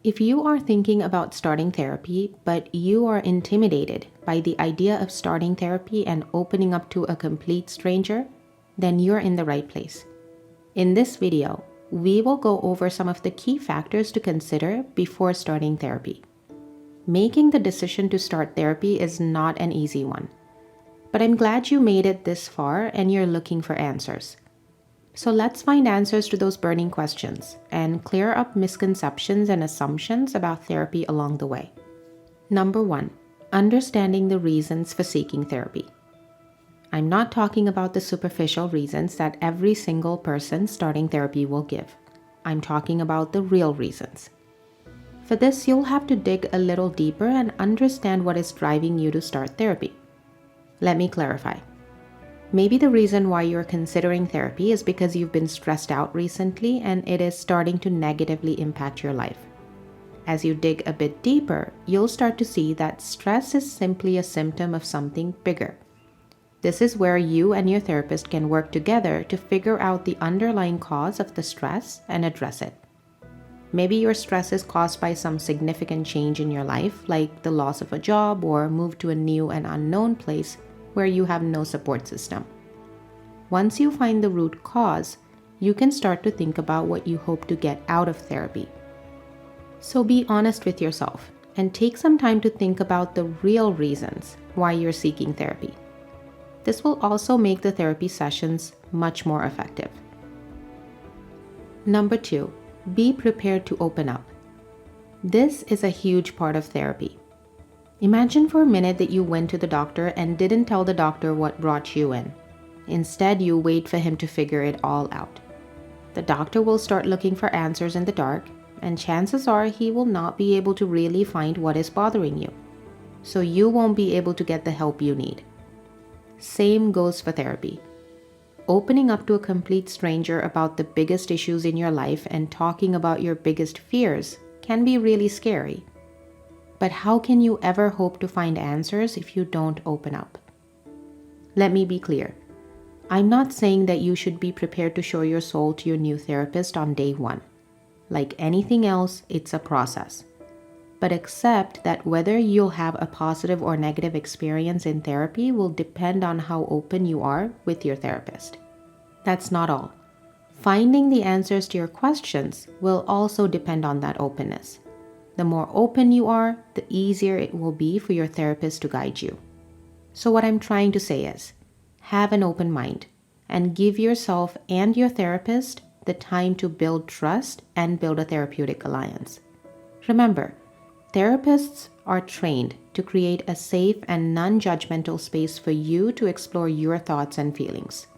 If you are thinking about starting therapy, but you are intimidated by the idea of starting therapy and opening up to a complete stranger, then you're in the right place. In this video, we will go over some of the key factors to consider before starting therapy. Making the decision to start therapy is not an easy one, but I'm glad you made it this far and you're looking for answers. So let's find answers to those burning questions and clear up misconceptions and assumptions about therapy along the way. Number 1, understanding the reasons for seeking therapy. I'm not talking about the superficial reasons that every single person starting therapy will give. I'm talking about the real reasons. For this, you'll have to dig a little deeper and understand what is driving you to start therapy. Let me clarify. Maybe the reason why you're considering therapy is because you've been stressed out recently and it is starting to negatively impact your life. As you dig a bit deeper, you'll start to see that stress is simply a symptom of something bigger. This is where you and your therapist can work together to figure out the underlying cause of the stress and address it. Maybe your stress is caused by some significant change in your life, like the loss of a job or move to a new and unknown place where you have no support system. Once you find the root cause, you can start to think about what you hope to get out of therapy. So be honest with yourself and take some time to think about the real reasons why you're seeking therapy. This will also make the therapy sessions much more effective. Number 2, be prepared to open up. This is a huge part of therapy. Imagine for a minute that you went to the doctor and didn't tell the doctor what brought you in. Instead, you wait for him to figure it all out. The doctor will start looking for answers in the dark, and chances are he will not be able to really find what is bothering you. So you won't be able to get the help you need. Same goes for therapy. Opening up to a complete stranger about the biggest issues in your life and talking about your biggest fears can be really scary. But how can you ever hope to find answers if you don't open up? Let me be clear. I'm not saying that you should be prepared to show your soul to your new therapist on day 1. Like anything else, it's a process. But accept that whether you'll have a positive or negative experience in therapy will depend on how open you are with your therapist. That's not all. Finding the answers to your questions will also depend on that openness. The more open you are, the easier it will be for your therapist to guide you. So what I'm trying to say is, have an open mind and give yourself and your therapist the time to build trust and build a therapeutic alliance. Remember, therapists are trained to create a safe and non-judgmental space for you to explore your thoughts and feelings.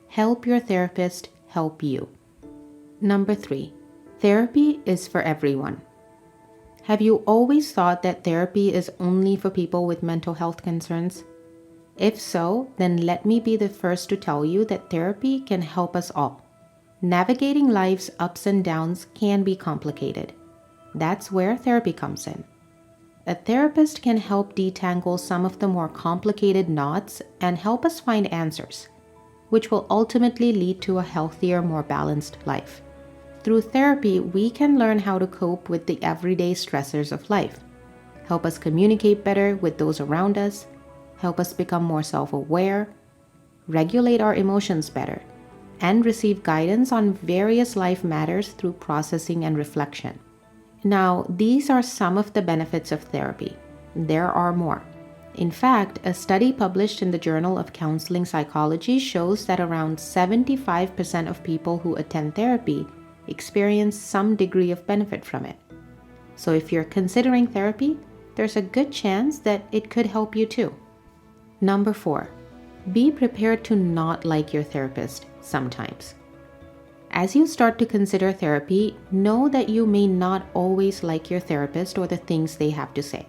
Help your therapist help you. Number 3, therapy is for everyone. Have you always thought that therapy is only for people with mental health concerns? If so, then let me be the first to tell you that therapy can help us all. Navigating life's ups and downs can be complicated. That's where therapy comes in. A therapist can help detangle some of the more complicated knots and help us find answers, which will ultimately lead to a healthier, more balanced life. Through therapy, we can learn how to cope with the everyday stressors of life, help us communicate better with those around us, help us become more self-aware, regulate our emotions better, and receive guidance on various life matters through processing and reflection. Now, these are some of the benefits of therapy. There are more. In fact, a study published in the Journal of Counseling Psychology shows that around 75% of people who attend therapy experience some degree of benefit from it. So if you're considering therapy, there's a good chance that it could help you too. Number 4, be prepared to not like your therapist sometimes. As you start to consider therapy, know that you may not always like your therapist or the things they have to say.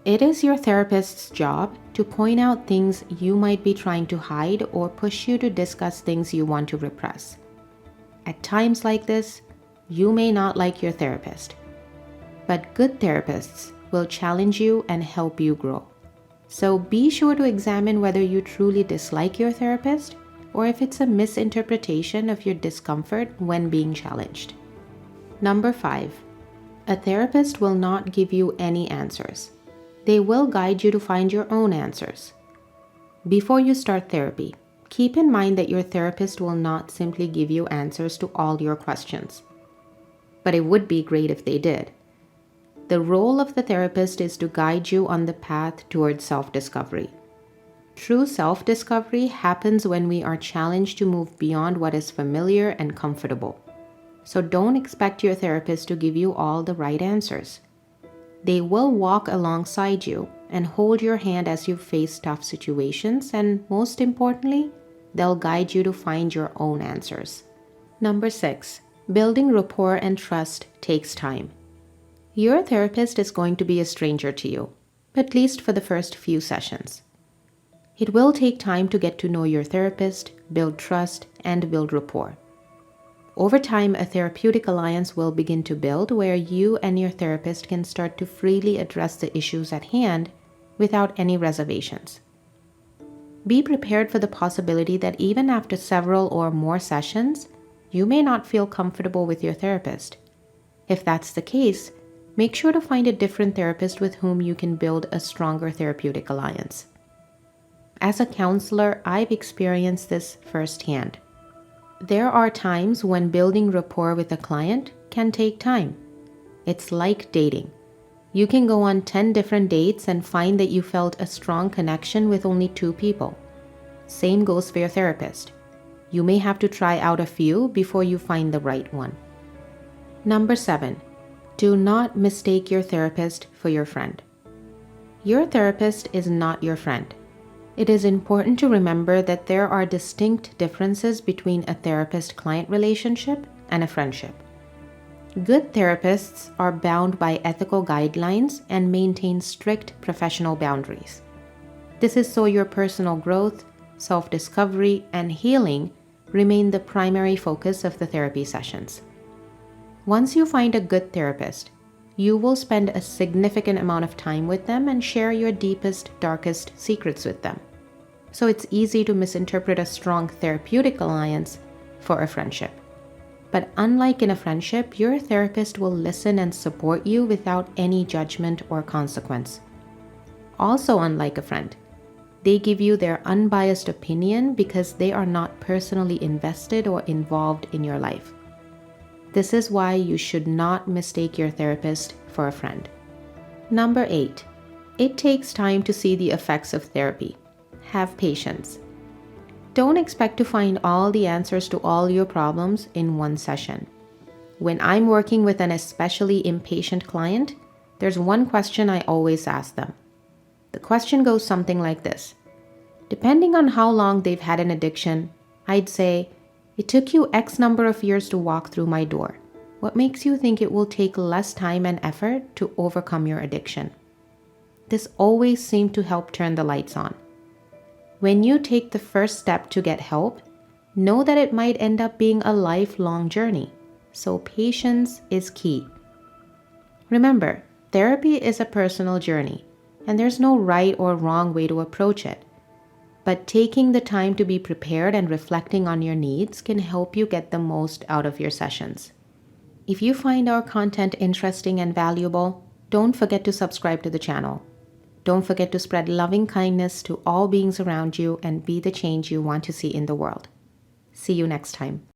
It is your therapist's job to point out things you might be trying to hide or push you to discuss things you want to repress. At times like this, you may not like your therapist, but good therapists will challenge you and help you grow. So be sure to examine whether you truly dislike your therapist or if it's a misinterpretation of your discomfort when being challenged. Number 5, A therapist will not give you any answers. They will guide you to find your own answers. Before you start therapy, keep in mind that your therapist will not simply give you answers to all your questions. But it would be great if they did. The role of the therapist is to guide you on the path towards self-discovery. True self-discovery happens when we are challenged to move beyond what is familiar and comfortable. So don't expect your therapist to give you all the right answers. They will walk alongside you and hold your hand as you face tough situations, and most importantly, they'll guide you to find your own answers. Number 6, building rapport and trust takes time. Your therapist is going to be a stranger to you, at least for the first few sessions. It will take time to get to know your therapist, build trust, and build rapport. Over time, a therapeutic alliance will begin to build where you and your therapist can start to freely address the issues at hand without any reservations. Be prepared for the possibility that even after several or more sessions, you may not feel comfortable with your therapist. If that's the case, make sure to find a different therapist with whom you can build a stronger therapeutic alliance. As a counselor, I've experienced this firsthand. There are times when building rapport with a client can take time. It's like dating. You can go on 10 different dates and find that you felt a strong connection with only 2 people. Same goes for your therapist. You may have to try out a few before you find the right one. Number 7, do not mistake your therapist for your friend. Your therapist is not your friend. It is important to remember that there are distinct differences between a therapist-client relationship and a friendship. Good therapists are bound by ethical guidelines and maintain strict professional boundaries. This is so your personal growth, self-discovery, and healing remain the primary focus of the therapy sessions. Once you find a good therapist, you will spend a significant amount of time with them and share your deepest, darkest secrets with them. So it's easy to misinterpret a strong therapeutic alliance for a friendship. But unlike in a friendship, your therapist will listen and support you without any judgment or consequence. Also, unlike a friend, they give you their unbiased opinion because they are not personally invested or involved in your life. This is why you should not mistake your therapist for a friend. Number 8, it takes time to see the effects of therapy. Have patience. Don't expect to find all the answers to all your problems in one session. When I'm working with an especially impatient client, there's one question I always ask them. The question goes something like this. Depending on how long they've had an addiction, I'd say, it took you X number of years to walk through my door. What makes you think it will take less time and effort to overcome your addiction? This always seemed to help turn the lights on. When you take the first step to get help, know that it might end up being a lifelong journey. So patience is key. Remember, therapy is a personal journey, and there's no right or wrong way to approach it. But taking the time to be prepared and reflecting on your needs can help you get the most out of your sessions. If you find our content interesting and valuable, don't forget to subscribe to the channel. Don't forget to spread loving kindness to all beings around you and be the change you want to see in the world. See you next time.